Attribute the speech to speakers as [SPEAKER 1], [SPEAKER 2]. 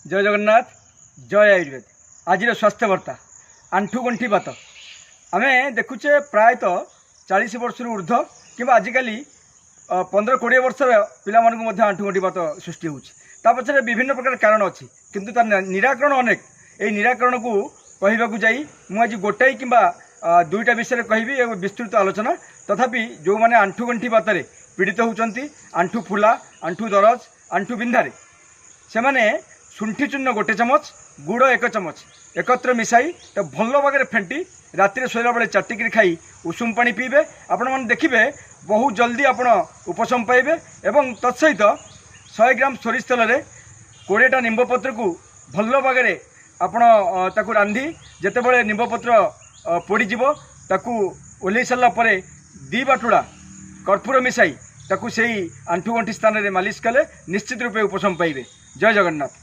[SPEAKER 1] जय जगन्नाथ जय आयुर्वेद आज स्वास्थ्य वार्ता आंठुगंठी बात आम देखुचे प्रायतः 40 वर्ष ऊर्ध कि आजिकल 15-20 वर्षर पिलामानंकु आंठुगंठी बात सृष्टि होता पछरे विभिन्न प्रकार कारण अच्छी किंतु तार निराकरण अनेक ये निराकरण को कहवाक जाई मुझे गोटाई कि दुईटा विषय कहि विस्तृत आलोचना तथापि जो मैंने आंठुगंठी बात पीड़ित होती आंठू फुला आंठू दरज आंठू बिंधारे से मैंने शुंठी चूर्ण गोटे चमच गुड़ 1 चमच एकत्र मिसाई तो भल भाग फेंटी राति शोला बेले चाटिकी खाई उषुम पानी पीबे आपण मैंने देखिए बहुत जल्दी आपण उपशम पाइबे एवं तत्सहित 100 ग्राम सोरिष तेल में 20टा निम्बपत्र को भल भाग आपण रांधि जितेबाला निम्बपत्र पोड़ीज ओल्ल सारापर 2 बाटुड़ा कर्पूर मिसाई ताकू से आंठुगंठी स्थान में मालिश कले निश्चित रूपे उपशम पाइबे। जय जगन्नाथ।